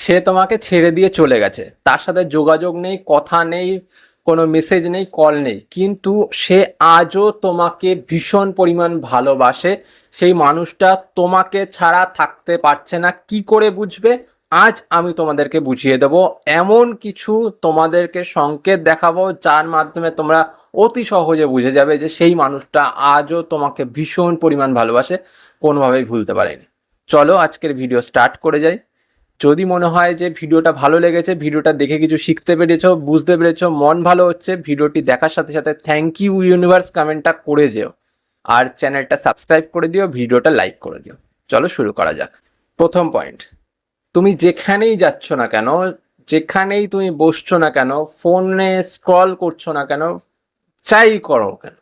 সে তোমাকে ছেড়ে দিয়ে চলে গেছে, তার সাথে যোগাযোগ নেই, কথা নেই, কোনো মেসেজ নেই, কল নেই, কিন্তু সে আজও তোমাকে ভীষণ পরিমাণ ভালোবাসে। সেই মানুষটা তোমাকে ছাড়া থাকতে পারছে না। কি করে বুঝবে? আজ আমি তোমাদেরকে বুঝিয়ে দেবো। এমন কিছু তোমাদেরকে সংকেত দেখাবো যার মাধ্যমে তোমরা অতি সহজে বুঝে যাবে যে সেই মানুষটা আজও তোমাকে ভীষণ পরিমাণ ভালোবাসে, কোনোভাবেই ভুলতে পারেনি। চলো আজকের ভিডিও স্টার্ট করে যাই। যদি মনে হয় যে ভিডিওটা ভালো লেগেছে, ভিডিওটা দেখে কিছু শিখতে পেরেছো, বুঝতে পেরেছো, মন ভালো হচ্ছে, ভিডিওটি দেখার সাথে সাথে থ্যাংক ইউ ইউনিভার্স কমেন্টটা করে যেও, আর চ্যানেলটা সাবস্ক্রাইব করে দিও, ভিডিওটা লাইক করে দিও। চলো শুরু করা যাক। প্রথম পয়েন্ট, তুমি যেখানেই যাচ্ছ না কেন, যেখানেই তুমি বসছো না কেন, ফোনে স্ক্রল করছো না কেন, চাই করো কেন,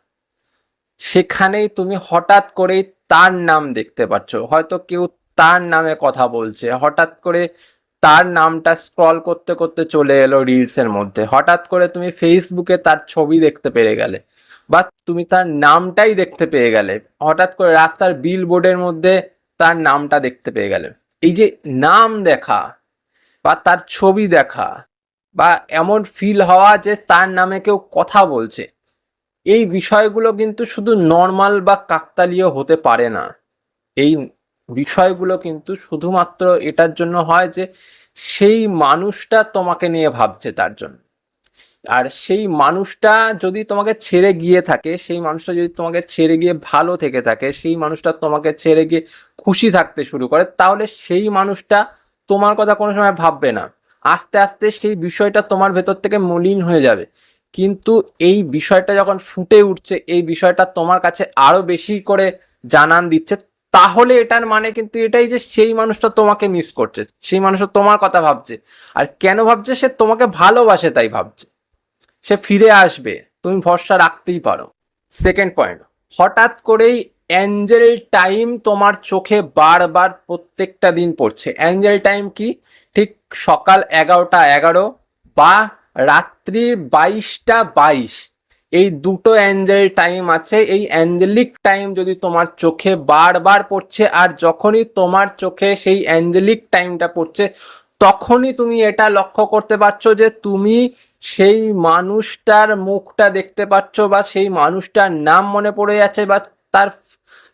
সেখানেই তুমি হঠাৎ করেই তার নাম দেখতে পাচ্ছ। হয়তো কেউ তার নামে কথা বলছে, হঠাৎ করে তার নামটা স্ক্রল করতে করতে চলে এলো রিলসের মধ্যে, হঠাৎ করে তুমি ফেসবুকে তার ছবি দেখতে পেয়ে গেলে, বা তুমি তার নামটাই দেখতে পেয়ে গেলে, হঠাৎ করে রাস্তার বিল বোর্ডের মধ্যে তার নামটা দেখতে পেয়ে গেলে। এই যে নাম দেখা বা তার ছবি দেখা বা এমন ফিল হওয়া যে তার নামে কেউ কথা বলছে, এই বিষয়গুলো কিন্তু শুধু নর্মাল বা কাকতালীয় হতে পারে না। এই বিষয়গুলো কিন্তু শুধুমাত্র এটার জন্য হয় যে সেই মানুষটা তোমাকে নিয়ে ভাবছে তার জন্য। আর সেই মানুষটা যদি তোমাকে ছেড়ে গিয়ে থাকে, সেই মানুষটা যদি তোমাকে ছেড়ে গিয়ে ভালো থেকে থাকে, সেই মানুষটা তোমাকে ছেড়ে গিয়ে খুশি থাকতে শুরু করে, তাহলে সেই মানুষটা তোমার কথা কোনো সময় ভাববে না। আস্তে আস্তে সেই বিষয়টা তোমার ভেতর থেকে মলিন হয়ে যাবে। কিন্তু এই বিষয়টা যখন ফুটে উঠছে, এই বিষয়টা তোমার কাছে আরো বেশি করে জানান দিচ্ছে, তাহলে এটার মানে কিন্তু এটাই যে সেই মানুষটা তোমাকে মিস করছে, সেই মানুষটা তোমার কথা ভাবছে। আর কেন ভাবছে? সে তোমাকে ভালোবাসে তাই ভাবছে। সে ফিরে আসবে, তুমি ভরসা রাখতেই পারো। সেকেন্ড পয়েন্ট, হঠাৎ করেই অ্যাঞ্জেল টাইম তোমার চোখে বারবার প্রত্যেকটা দিন পড়ছে। অ্যাঞ্জেল টাইম কি? ঠিক সকাল 11টা 11 বা রাত্রির 22টা 22, এই দুটো অ্যাঞ্জেল টাইম আছে। এই অ্যাঞ্জেলিক টাইম যদি তোমার চোখে বারবার পড়ছে, আর যখনই তোমার চোখে সেই অ্যাঞ্জেলিক টাইমটা পড়ছে, তখনই তুমি এটা লক্ষ্য করতে পারছো যে তুমি সেই মানুষটার মুখটা দেখতে পাচ্ছ, বা সেই মানুষটার নাম মনে পড়ে যাচ্ছে, বা তার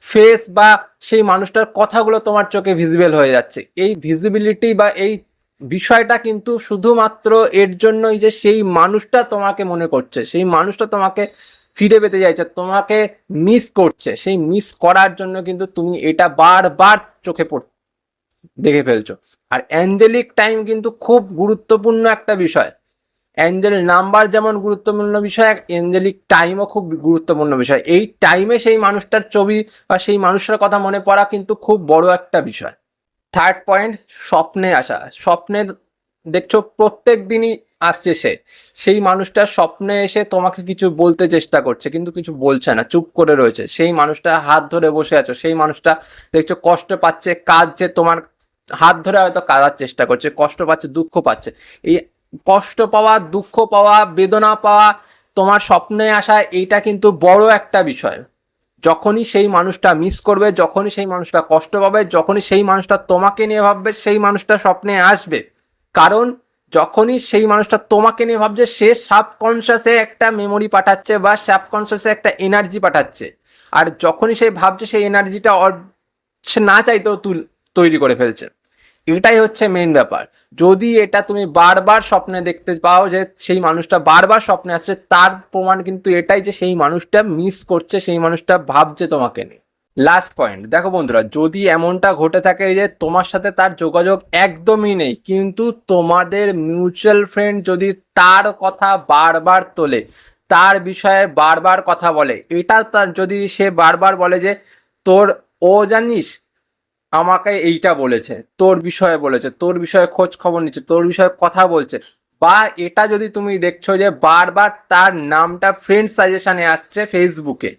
ফেস বা সেই মানুষটার কথাগুলো তোমার চোখে ভিজিবল হয়ে যাচ্ছে। এই ভিজিবিলিটি বা এই বিষয়টা কিন্তু শুধুমাত্র এর জন্যই যে সেই মানুষটা তোমাকে মনে করছে, সেই মানুষটা তোমাকে ফিরে পেতে চাইছে, তোমাকে মিস করছে। সেই মিস করার জন্য কিন্তু তুমি এটা বারবার চোখে দেখে ফেলছো। আর অ্যাঞ্জেলিক টাইম কিন্তু খুব গুরুত্বপূর্ণ একটা বিষয়। অ্যাঞ্জেল নাম্বার যেমন গুরুত্বপূর্ণ বিষয়, অ্যাঞ্জেলিক টাইমও খুব গুরুত্বপূর্ণ বিষয়। এই টাইমে সেই মানুষটার ছবি বা সেই মানুষটার কথা মনে পড়া কিন্তু খুব বড় একটা বিষয়। থার্ড পয়েন্ট, স্বপ্নে আসা। স্বপ্নে দেখছো প্রত্যেক দিনই আসছে সে, সেই মানুষটা স্বপ্নে এসে তোমাকে কিছু বলতে চেষ্টা করছে, কিন্তু কিছু বলছে না, চুপ করে রয়েছে। সেই মানুষটা হাত ধরে বসে আছো, সেই মানুষটা দেখছো কষ্ট পাচ্ছে, কাঁদছে, তোমার হাত ধরে হয়তো কাঁদার চেষ্টা করছে, কষ্ট পাচ্ছে, দুঃখ পাচ্ছে। এই কষ্ট পাওয়া, দুঃখ পাওয়া, বেদনা পাওয়া, তোমার স্বপ্নে আসা, এইটা কিন্তু বড় একটা বিষয়। যখনই সেই মানুষটা মিস করবে, যখনই সেই মানুষটা কষ্ট পাবে, যখনই সেই মানুষটা তোমাকে নিয়ে ভাববে, সেই মানুষটা স্বপ্নে আসবে। কারণ যখনই সেই মানুষটা তোমাকে নিয়ে ভাবছে, সে সাবকনশাসে একটা মেমোরি পাঠাচ্ছে বা সাবকনশাসে একটা এনার্জি পাঠাচ্ছে। আর যখনই সে ভাবছে, সেই এনার্জিটা সে না চাইতেও তৈরি করে ফেলছে। এটাই হচ্ছে মেইন ব্যাপার। যদি এটা তুমি বারবার স্বপ্নে দেখতে পাও যে সেই মানুষটা বারবার স্বপ্নে আসছে, তার প্রমাণ কিন্তু এটাই যে সেই মানুষটা মিস করছে, সেই মানুষটা ভাবছে তোমাকে নিয়ে। লাস্ট পয়েন্ট, দেখো বন্ধুরা, যদি এমনটা ঘটে থাকে যে তোমার সাথে তার যোগাযোগ একদমই নেই, কিন্তু তোমাদের মিউচুয়াল ফ্রেন্ড যদি তার কথা বারবার তোলে, তার বিষয়ে বারবার কথা বলে, এটা তার যদি সে বারবার বলে যে তোর, ও জানিস আমাকে এইটা বলেছে, তোর বিষয়ে বলেছে, তোর বিষয়ে খোঁজ খবর নিচ্ছে, তোর বিষয়ে কথা বলছে, বা এটা যদি তুমি দেখছো যে বারবার তার নামটা ফ্রেন্ড সাজেশনে আসছে ফেসবুকে,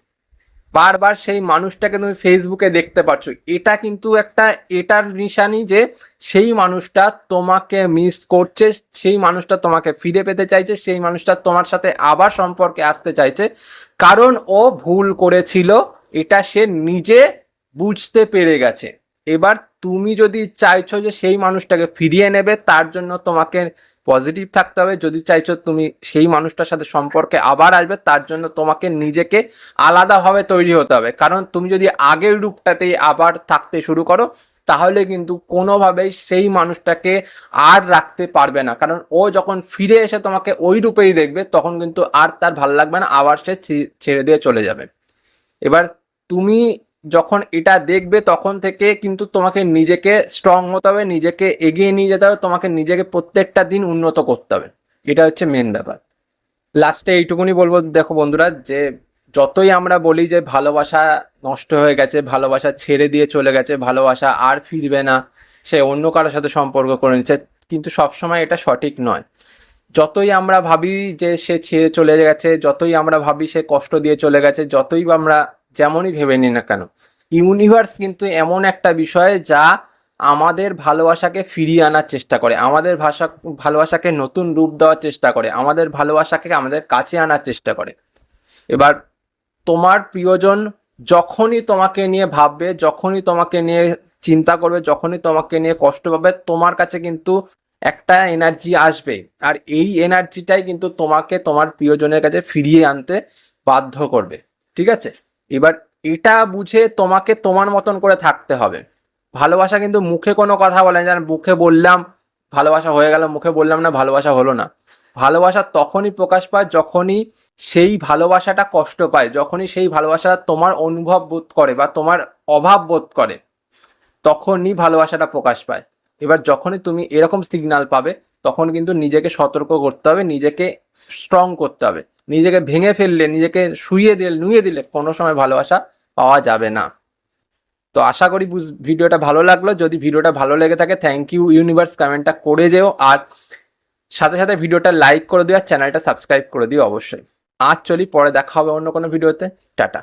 বারবার সেই মানুষটাকে তুমি ফেসবুকে দেখতে পাচ্ছ, এটা কিন্তু একটা এটার নিশানি যে সেই মানুষটা তোমাকে মিস করছে, সেই মানুষটা তোমাকে ফিরে পেতে চাইছে, সেই মানুষটা তোমার সাথে আবার সম্পর্কে আসতে চাইছে। কারণ ও ভুল করেছিল, এটা সে নিজে বুঝতে পেরে গেছে। এবার তুমি যদি চাইছো যে সেই মানুষটাকে ফিরিয়ে নেবে, তার জন্য তোমাকে পজিটিভ থাকতে হবে। যদি চাইছো তুমি সেই মানুষটার সাথে সম্পর্কে আবার আসবে, তার জন্য তোমাকে নিজেকে আলাদাভাবে তৈরি হতে হবে। কারণ তুমি যদি আগের রূপটাতেই আবার থাকতে শুরু করো, তাহলে কিন্তু কোনোভাবেই সেই মানুষটাকে আর রাখতে পারবে না। কারণ ও যখন ফিরে এসে তোমাকে ওই রূপেই দেখবে, তখন কিন্তু আর তার ভালো লাগবে না, আবার সে ছেড়ে দিয়ে চলে যাবে। এবার তুমি যখন এটা দেখবে, তখন থেকে কিন্তু তোমাকে নিজেকে স্ট্রং হতে হবে, নিজেকে এগিয়ে নিয়ে যেতে হবে, তোমাকে নিজেকে প্রত্যেকটা দিন উন্নত করতে হবে। এটা হচ্ছে মেন ব্যাপার। লাস্টে এইটুকুনি বলবো, দেখো বন্ধুরা, যে যতই আমরা বলি যে ভালোবাসা নষ্ট হয়ে গেছে, ভালোবাসা ছেড়ে দিয়ে চলে গেছে, ভালোবাসা আর ফিরবে না, সে অন্য কারোর সাথে সম্পর্ক করে নিচ্ছে, কিন্তু সবসময় এটা সঠিক নয়। যতই আমরা ভাবি যে সে ছেড়ে চলে গেছে, যতই আমরা ভাবি সে কষ্ট দিয়ে চলে গেছে, যতই আমরা যেমনই ভেবে নিই না কেন, ইউনিভার্স কিন্তু এমন একটা বিষয় যা আমাদের ভালোবাসাকে ফিরিয়ে আনার চেষ্টা করে, আমাদের ভালোবাসাকে নতুন রূপ দেওয়ার চেষ্টা করে, আমাদের ভালোবাসাকে আমাদের কাছে আনার চেষ্টা করে। এবার তোমার প্রিয়জন যখনই তোমাকে নিয়ে ভাববে, যখনই তোমাকে নিয়ে চিন্তা করবে, যখনই তোমাকে নিয়ে কষ্ট পাবে, তোমার কাছে কিন্তু একটা এনার্জি আসবে, আর এই এনার্জিটাই কিন্তু তোমাকে তোমার প্রিয়জনের কাছে ফিরিয়ে আনতে বাধ্য করবে। ঠিক আছে? এবার এটা বুঝে তোমাকে তোমার মতন করে থাকতে হবে। ভালোবাসা কিন্তু মুখে কোনো কথা বলে না, মুখে বললাম ভালোবাসা হয়ে গেল, মুখে বললাম না ভালোবাসা হলো না। ভালোবাসা তখনই প্রকাশ পায় যখনই সেই ভালোবাসাটা কষ্ট পায়, যখনই সেই ভালোবাসা তোমার অনুভব বোধ করে বা তোমার অভাব বোধ করে, তখনই ভালোবাসাটা প্রকাশ পায়। এবার যখনই তুমি এরকম সিগন্যাল পাবে, তখন কিন্তু নিজেকে সতর্ক করতে হবে, নিজেকে স্ট্রং করতে হবে। নিজেকে ভেঙে ফেললে, নিজেকে নুয়ে দিলে কোনো সময় ভালোবাসা পাওয়া যাবে না। তো আশা করি ভিডিওটা ভালো লাগলো। যদি ভিডিওটা ভালো লেগে থাকে, থ্যাংক ইউ ইউনিভার্স, কমেন্টটা করে যেও, আর সাথে সাথে ভিডিওটা লাইক করে দিও, আর চ্যানেলটা সাবস্ক্রাইব করে দিও অবশ্যই। আজ চলি, পরে দেখা হবে অন্য কোনো ভিডিওতে। টাটা।